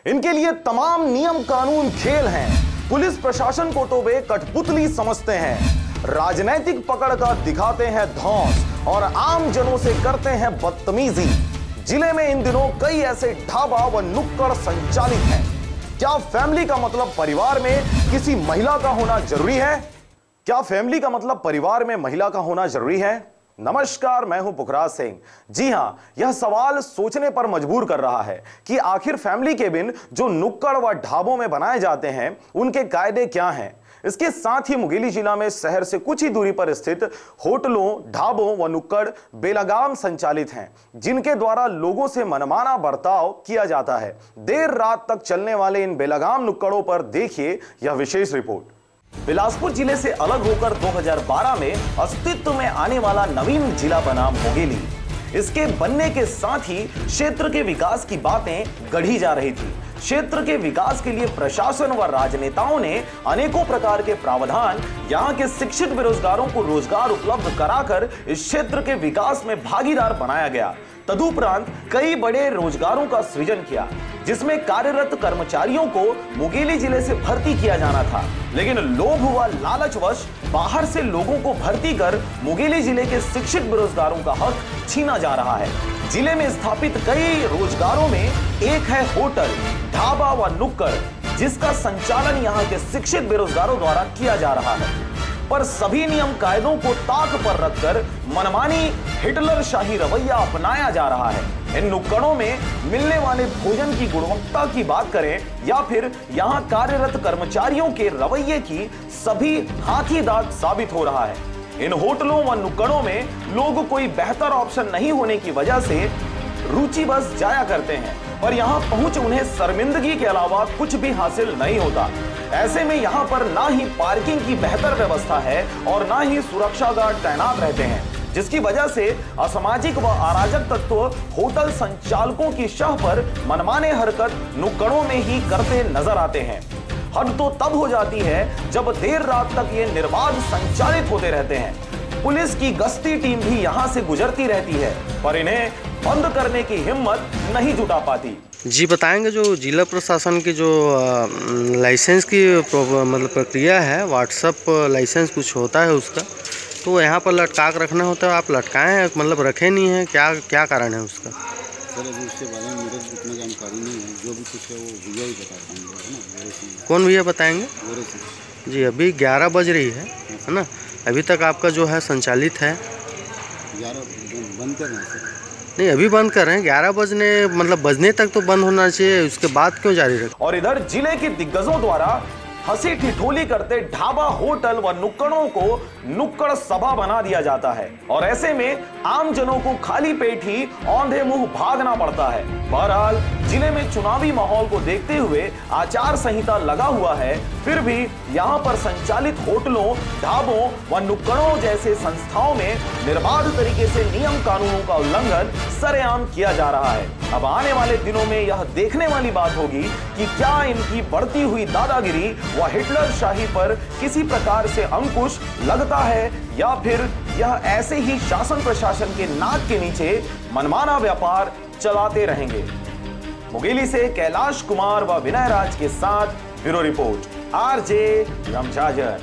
इनके लिए तमाम नियम कानून खेल हैं। पुलिस प्रशासन को तो वे कठपुतली समझते हैं, राजनीतिक पकड़ का दिखाते हैं धौंस और आम जनों से करते हैं बदतमीजी। जिले में इन दिनों कई ऐसे ढाबा व नुक्कड़ संचालित हैं। क्या फैमिली का मतलब परिवार में किसी महिला का होना जरूरी है? क्या फैमिली का मतलब परिवार में महिला का होना जरूरी है? नमस्कार, मैं हूं पुखराज सिंह। जी हां, यह सवाल सोचने पर मजबूर कर रहा है कि आखिर फैमिली केबिन जो नुक्कड़ व ढाबों में बनाए जाते हैं, उनके कायदे क्या हैं? इसके साथ ही मुंगेली जिला में शहर से कुछ ही दूरी पर स्थित होटलों, ढाबों व नुक्कड़ बेलगाम संचालित हैं, जिनके द्वारा लोगों से मनमाना बर्ताव किया जाता है। देर रात तक चलने वाले इन बेलगाम नुक्कड़ों पर देखिए यह विशेष रिपोर्ट। बिलासपुर जिले से अलग होकर 2012 में अस्तित्व में आने वाला नवीन जिला बना मुंगेली। इसके बनने के साथ ही क्षेत्र के विकास की बातें गढ़ी जा रही थी। क्षेत्र के विकास के लिए प्रशासन व राजनेताओं ने अनेकों प्रकार के प्रावधान, यहां के शिक्षित बेरोजगारों को रोजगार उपलब्ध कराकर इस क्षेत्र के विकास में भागीदार बनाया गया। तदुपरांत कई बड़े रोजगारों का सृजन किया, जिसमें कार्यरत कर्मचारियों को मुंगेली जिले से भर्ती किया जाना था, लेकिन लोभ व लालचवश बाहर से लोगों को भर्ती कर मुंगेली जिले के शिक्षित बेरोजगारों का हक छीना जा रहा है। जिले में स्थापित कई रोजगारों में एक है होटल, ढाबा व नुक्कड़, जिसका संचालन यहाँ के शिक्षित बेरोजगारों द्वारा किया जा रहा है। पर सभी नियम कायदों को ताक पर रखकर मनमानी हिटलर शाही रवैया अपनाया जा रहा है। इन नुक्कड़ों में मिलने वाले भोजन की गुणवत्ता की बात करें या फिर यहाँ कार्यरत कर्मचारियों के रवैये की, सभी हाथी दांत साबित हो रहा है। इन होटलों व नुक्कड़ों में लोग कोई बेहतर ऑप्शन नहीं होने की वजह से रुचि बस जाया करते हैं, पर यहाँ पहुंच उन्हें शर्मिंदगी के अलावा कुछ भी हासिल नहीं होता। ऐसे में यहाँ पर ना ही पार्किंग की बेहतर व्यवस्था है और ना ही सुरक्षा गार्ड तैनात रहते हैं, जिसकी वजह से असामाजिक व अराजक तत्व होटल संचालकों की शह पर मनमाने हरकत नुक्कड़ों में ही करते नजर आते हैं। हद तो तब हो जाती है जब देर रात तक ये निर्बाध संचालित होते रहते हैं। पुलिस की गश्ती टीम भी यहाँ से गुजरती रहती है, पर इन्हें बंद करने की हिम्मत नहीं जुटा पाती। जी बताएंगे, जो जिला प्रशासन की जो लाइसेंस की मतलब प्रक्रिया है, व्हाट्सएप लाइसेंस कुछ होता है उसका, तो यहाँ पर लटका कर रखना होता है। आप लटकाएं हैं, मतलब रखे नहीं हैं, क्या कारण है उसका? सर अभी उसके बारे में मेरे को उतना जानकारी नहीं है, जो भी कुछ है वो भैया ही बता पाएंगे, है ना। कौन भैया बताएंगे? जी अभी 11 बज रही है ना? अभी तक आपका जो है संचालित है। 11 बंद कर रहे हैं सर? नहीं, अभी बंद कर रहे हैं। 11 बजने मतलब बजने तक तो बंद होना चाहिए, उसके बाद क्यों जारी रखें? और इधर जिले के दिग्गजों द्वारा हंसी ठिठोली करते ढाबा, होटल व नुक्कड़ों को नुक्कड़ सभा बना दिया जाता है, और ऐसे में आम जनों को खाली पेट ही औंधे मुंह भागना पड़ता है। बहरहाल जिले में चुनावी माहौल को देखते हुए आचार संहिता लगा हुआ है, फिर भी यहाँ पर संचालित होटलों, ढाबों व नुक्कड़ों जैसे संस्थाओं में निर्बाध तरीके से नियम कानूनों का उल्लंघन सरेआम किया जा रहा है। अब आने वाले दिनों में यह देखने वाली बात होगी कि क्या इनकी बढ़ती हुई दादागिरी व हिटलर शाही पर किसी प्रकार से अंकुश लगता है, या फिर यह ऐसे ही शासन प्रशासन के नाक के नीचे मनमाना व्यापार चलाते रहेंगे। मुंगेली से कैलाश कुमार व विनय राज के साथ ब्यूरो रिपोर्ट, आरजे रमजाजर।